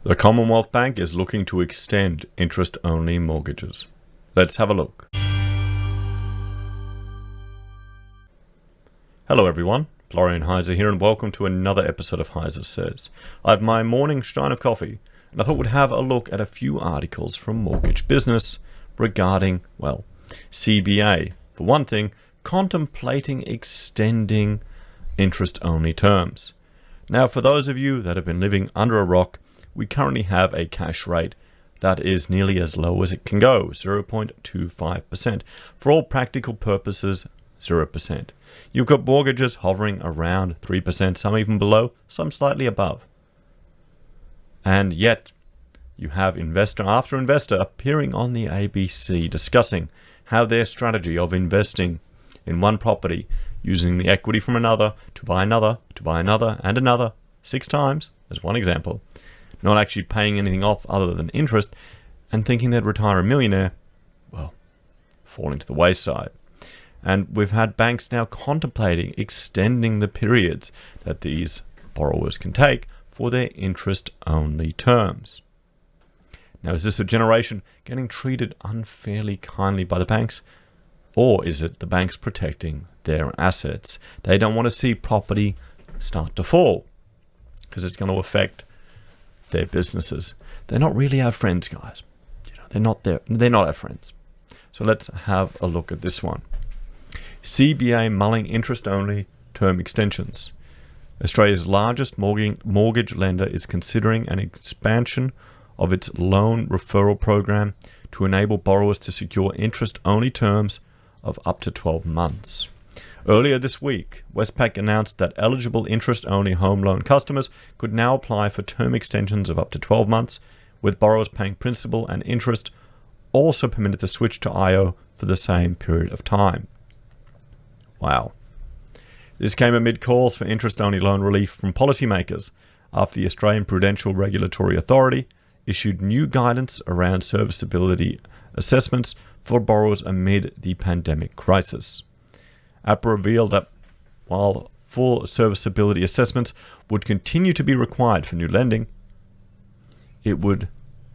The Commonwealth Bank is looking to extend interest-only mortgages. Let's have a look. Hello everyone, Florian Heiser here and welcome to another episode of Heiser Says. I have my morning stein of coffee and I thought we'd have a look at a few articles from Mortgage Business regarding, well, CBA. For one thing, contemplating extending interest-only terms. Now, for those of you that have been living under a rock, we currently have a cash rate that is nearly as low as it can go, 0.25%. For all practical purposes, 0%. You've got mortgages hovering around 3%, some even below, some slightly above. And yet, you have investor after investor appearing on the ABC discussing how their strategy of investing in one property, using the equity from another to buy another, to buy another, and another 6 times, as one example, not actually paying anything off other than interest, and thinking they'd retire a millionaire, well, falling to the wayside. And we've had banks now contemplating extending the periods that these borrowers can take for their interest-only terms. Now, is this a generation getting treated unfairly kindly by the banks? Or is it the banks protecting their assets? They don't want to see property start to fall because it's going to affect their businesses. They're not really our friends, guys. They're not our friends. So let's have a look at this one. CBA mulling interest-only term extensions. Australia's largest mortgage lender is considering an expansion of its loan referral program to enable borrowers to secure interest-only terms of up to 12 months. Earlier this week, Westpac announced that eligible interest-only home loan customers could now apply for term extensions of up to 12 months, with borrowers paying principal and interest also permitted to switch to IO for the same period of time. Wow. This came amid calls for interest-only loan relief from policymakers after the Australian Prudential Regulatory Authority issued new guidance around serviceability assessments for borrowers amid the pandemic crisis. APRA revealed that while full serviceability assessments would continue to be required for new lending, it would,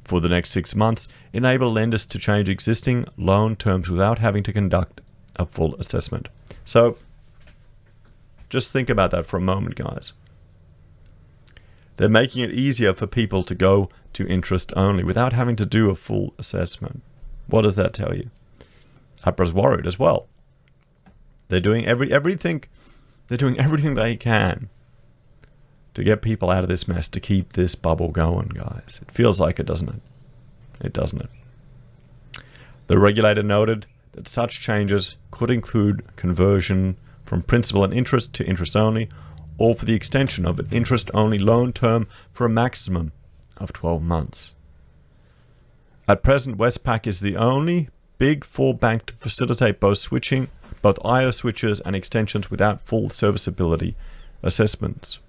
for the next 6 months, enable lenders to change existing loan terms without having to conduct a full assessment. So, just think about that for a moment, guys. They're making it easier for people to go to interest only without having to do a full assessment. What does that tell you? APRA's worried as well. They're doing everything they can to get people out of this mess, to keep this bubble going, guys. It feels like it, doesn't it? It doesn't. The regulator noted that such changes could include conversion from principal and interest to interest only, or for the extension of an interest-only loan term for a maximum of 12 months. At present, Westpac is the only Big Four bank to facilitate both IO switches and extensions without full serviceability assessments.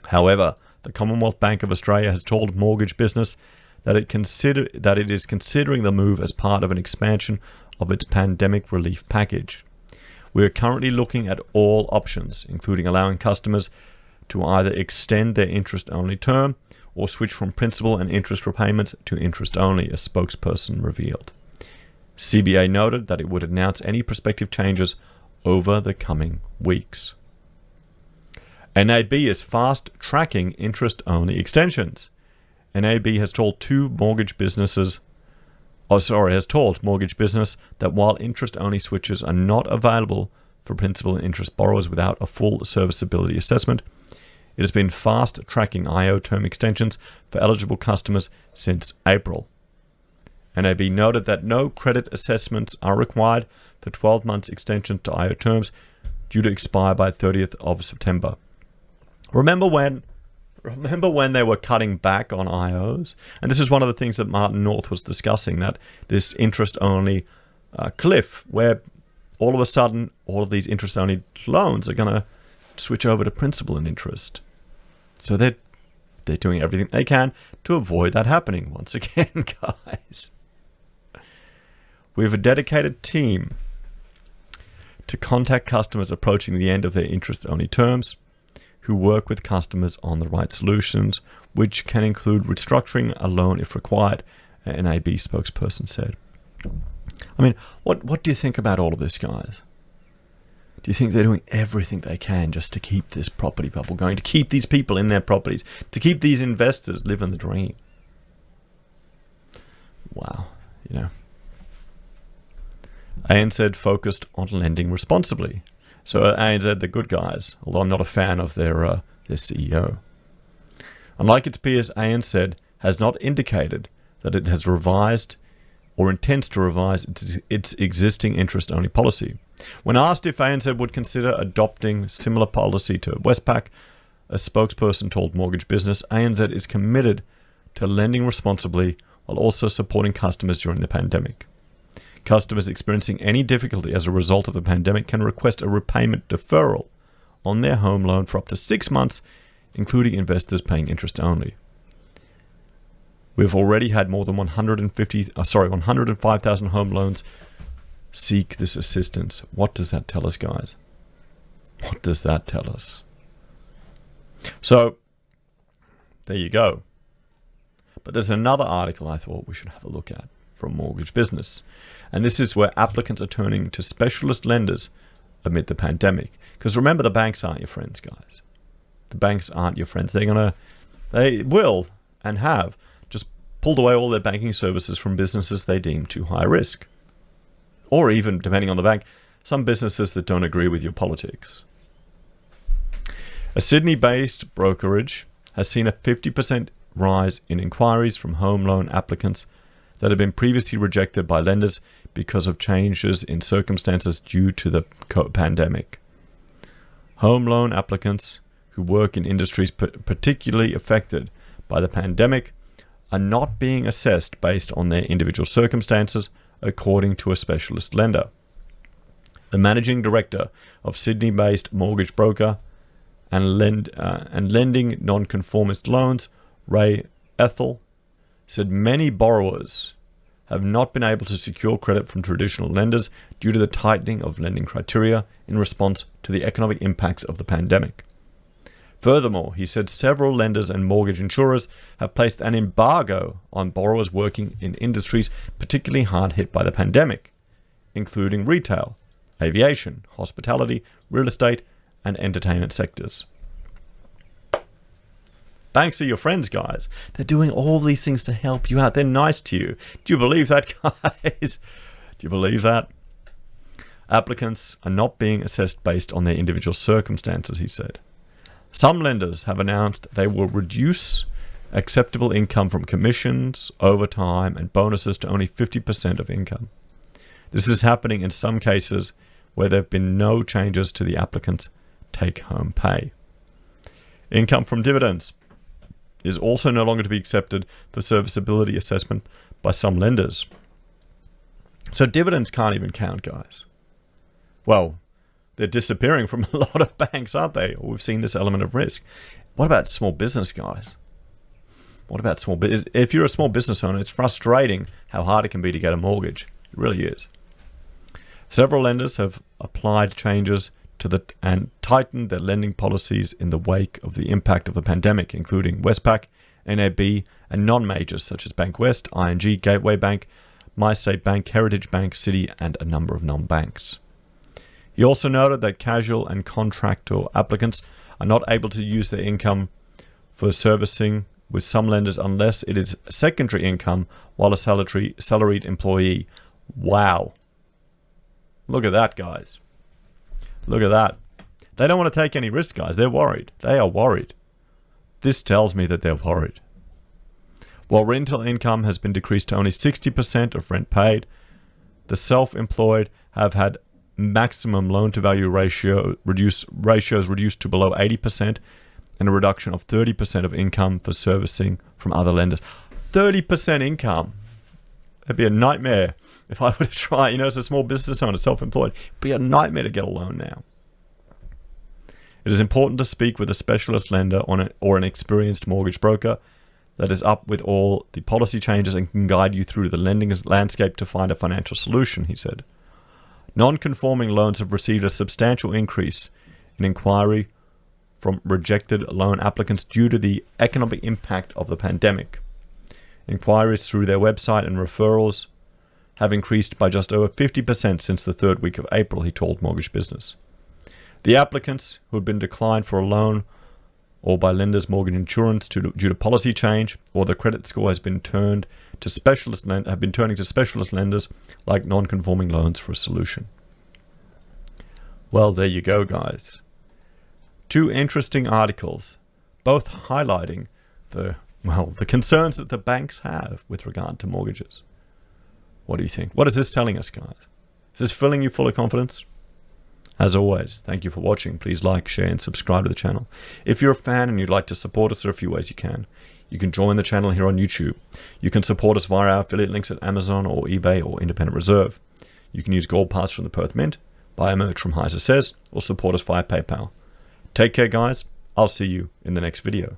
However, the Commonwealth Bank of Australia has told Mortgage Business that it is considering the move as part of an expansion of its pandemic relief package. We are currently looking at all options, including allowing customers to either extend their interest-only term or switch from principal and interest repayments to interest-only, a spokesperson revealed. CBA noted that it would announce any prospective changes over the coming weeks. NAB is fast-tracking interest-only extensions. NAB has told Mortgage Business that while interest-only switches are not available for principal and interest borrowers without a full serviceability assessment, it has been fast-tracking IO term extensions for eligible customers since April. NAB noted that no credit assessments are required for 12 months extension to IO terms due to expire by 30th of September. Remember when they were cutting back on IOs? And this is one of the things that Martin North was discussing, that this interest-only cliff, where all of a sudden all of these interest-only loans are going to switch over to principal and interest. So they're doing everything they can to avoid that happening once again, guys. We have a dedicated team to contact customers approaching the end of their interest-only terms. who work with customers on the right solutions, which can include restructuring a loan if required, an AB spokesperson said. I mean, what do you think about all of this, guys? Do you think they're doing everything they can just to keep this property bubble going, to keep these people in their properties, to keep these investors living the dream? Wow, ANZ focused on lending responsibly. So ANZ, the good guys, although I'm not a fan of their CEO. Unlike its peers, ANZ has not indicated that it has revised or intends to revise its existing interest-only policy. When asked if ANZ would consider adopting similar policy to Westpac, a spokesperson told Mortgage Business, ANZ is committed to lending responsibly while also supporting customers during the pandemic. Customers experiencing any difficulty as a result of the pandemic can request a repayment deferral on their home loan for up to 6 months, including investors paying interest only. We've already had more than 105,000 home loans seek this assistance. What does that tell us, guys? What does that tell us? So, there you go. But there's another article I thought we should have a look at from Mortgage Business. And this is where applicants are turning to specialist lenders amid the pandemic. Because remember, the banks aren't your friends, guys. The banks aren't your friends. They will and have just pulled away all their banking services from businesses they deem too high risk. Or even, depending on the bank, some businesses that don't agree with your politics. A Sydney-based brokerage has seen a 50% rise in inquiries from home loan applicants that have been previously rejected by lenders because of changes in circumstances due to the pandemic. Home loan applicants who work in industries particularly affected by the pandemic are not being assessed based on their individual circumstances, according to a specialist lender. The managing director of Sydney-based mortgage broker and lending non-conformist loans, Ray Ethel, said many borrowers have not been able to secure credit from traditional lenders due to the tightening of lending criteria in response to the economic impacts of the pandemic. Furthermore, he said several lenders and mortgage insurers have placed an embargo on borrowers working in industries particularly hard hit by the pandemic, including retail, aviation, hospitality, real estate, and entertainment sectors. Banks are your friends, guys. They're doing all these things to help you out. They're nice to you. Do you believe that, guys? Do you believe that? Applicants are not being assessed based on their individual circumstances, he said. Some lenders have announced they will reduce acceptable income from commissions, overtime, and bonuses to only 50% of income. This is happening in some cases where there have been no changes to the applicant's take-home pay. Income from dividends is also no longer to be accepted for serviceability assessment by some lenders. So dividends can't even count, guys. Well, they're disappearing from a lot of banks, aren't they? We've seen this element of risk. What about small business, guys? What about small business? If you're a small business owner, it's frustrating how hard it can be to get a mortgage. It really is. Several lenders have applied changes and tightened their lending policies in the wake of the impact of the pandemic, including Westpac, NAB, and non-majors such as Bankwest, ING, Gateway Bank, MyState Bank, Heritage Bank, Citi, and a number of non-banks. He also noted that casual and contractor applicants are not able to use their income for servicing with some lenders unless it is secondary income while a salaried employee. Wow. Look at that, guys. Look at that. They don't want to take any risk, guys. They're worried. They are worried. This tells me that they're worried. While rental income has been decreased to only 60% of rent paid, the self-employed have had maximum loan-to-value ratios reduced to below 80% and a reduction of 30% of income for servicing from other lenders. 30% income. That'd be a nightmare if I were to try, as a small business owner, self-employed. It'd be a nightmare to get a loan now. It is important to speak with a specialist lender or an experienced mortgage broker that is up with all the policy changes and can guide you through the lending landscape to find a financial solution, he said. Non-conforming loans have received a substantial increase in inquiry from rejected loan applicants due to the economic impact of the pandemic. Inquiries through their website and referrals have increased by just over 50% since the third week of April, he told Mortgage Business. The applicants who had been declined for a loan or by lenders' mortgage insurance due to policy change, or the credit score has been turned to have been turning to specialist lenders like non-conforming loans for a solution. Well, there you go, guys. Two interesting articles, both highlighting the concerns that the banks have with regard to mortgages. What do you think? What is this telling us, guys? Is this filling you full of confidence? As always, thank you for watching. Please like, share, and subscribe to the channel. If you're a fan and you'd like to support us, there are a few ways you can. You can join the channel here on YouTube. You can support us via our affiliate links at Amazon or eBay or Independent Reserve. You can use Gold Pass from the Perth Mint, buy a merch from Heiser Says, or support us via PayPal. Take care, guys. I'll see you in the next video.